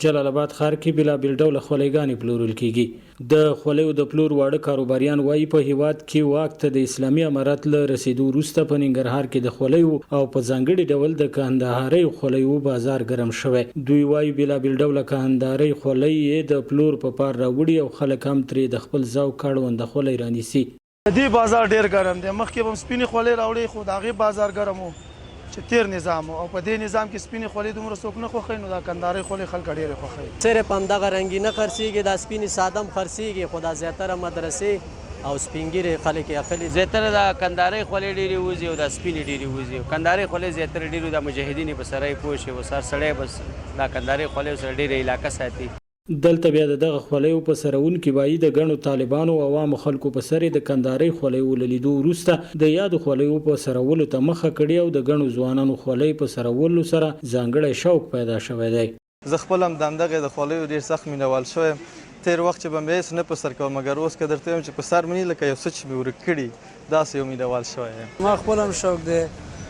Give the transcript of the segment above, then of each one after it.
جلال آباد ښار کې بېلابېل ډوله خولۍ پلورل کیږي. د خولیو د پلور واړه کاروباریان وایي په هیواد کې واک ته د اسلامي امارت له رسیدو وروسته په ننګرهار کې د خولیو او په ځانګړي ډول د کندهاري خولیو بازار ګرم شوی. دوی وایي بېلابېل ډوله کندهاري خولۍ د پلور په پار راوړي او خلک هم ترې د خپل ذوق اړونده خولۍ رانیسي. دې بازار ډېر ګرم دی. مخکې به هم سپینې خولۍ راوړې خو د هغې بازار ګرم و چې تیر نظام او په دې نظام کې سپینې خولۍ دومره څوک نه خوښوي نو دا کندهارۍ خولۍ خلک ډېرې خوښوي. صرف همدغه رنګینه خرڅېږي، دا سپینې ساده هم خرڅېږي خو دا زیاتره مدرسې او سپینګیرې خلک یې اخلي. زیاتره دا کندهارۍ خولۍ ډېرې وځي او دا سپینې ډېرې وځي. کندهارۍ خولۍ زیاتره ډېرې دا مجاهدین یې په سره یې پوه شي او سر سړی بس دا کندهارۍ خولۍ سره ډېره علاقه ساتي. دلته بیا دغه خولیو په سرونکي وایي د ګڼو طالبانو او عوامو خلکو په سر د کندهارۍ خولیو له لیدو وروسته د یادو خولیو په سرولو ته مخه کړې او د ګڼو ځوانانو خولۍ په سرولو سره ځانګړی شوق پیدا شوی دی. زه خپل هم د همدغې د خولیو ډېر سخت مینهوال شوی یم. تېر وخت چې به مې هېڅ نه په سر کوم مګر اوس که درته وایم چې په سر مې لکه یو څه چې مې ورک کړي داسې یو مینهوال شوی یم. ما خپل هم شوق دی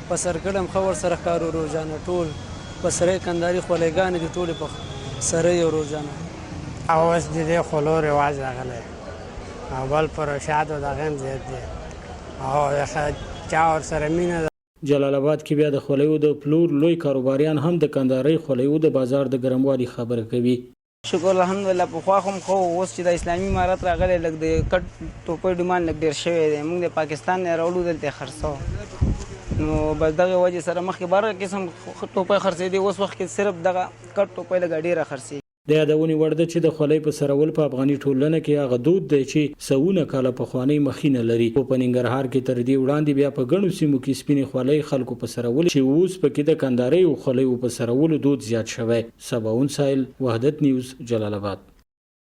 په سر کړی یم ښه ورسره ښکارو روزانه ټول په سرې کندهاري خولیګانې دي ټولې په سرې یو روزانه. اوس د دې خولو رواج راغلی او بل پر شاد او دغه هم زیات دی او چا ورسره مینه ده. جلال آباد کې بیا د خولیو د پلور لوی کاروباریان هم د کندهارۍ خولیو د بازار د ګرموالي خبره کوي. شکر الحمدلله پخوا خو اوس چې د اسلامي امارت راغلی لږ د کټ ټوپۍ ډیمانډ لږ ډېر شوی دی. موږ د پاکستان نه راوړو دلته خرڅوو نو بس دغه وجې سره مخکې بهر قسم ټوپۍ خرڅېدې اوس وخت کې صرف دغه کټ ټوپۍ لږ ډېره خرڅېږي. د یادونې وړ ده چې د خولۍ په سرول په افغاني ټولنه کې هغه دود دی چې سوونه کاله پخوانۍ مخینه لري. خو په ننګرهار کې تر دې وړاندې بیا په ګڼو سیمو کې سپینې خولۍ خلکو په سرول چې اوس پکې د کندهاریو خولیو په سرولو دود زیات شوی. سباون سایل، وحدت نیوز، جلال آباد.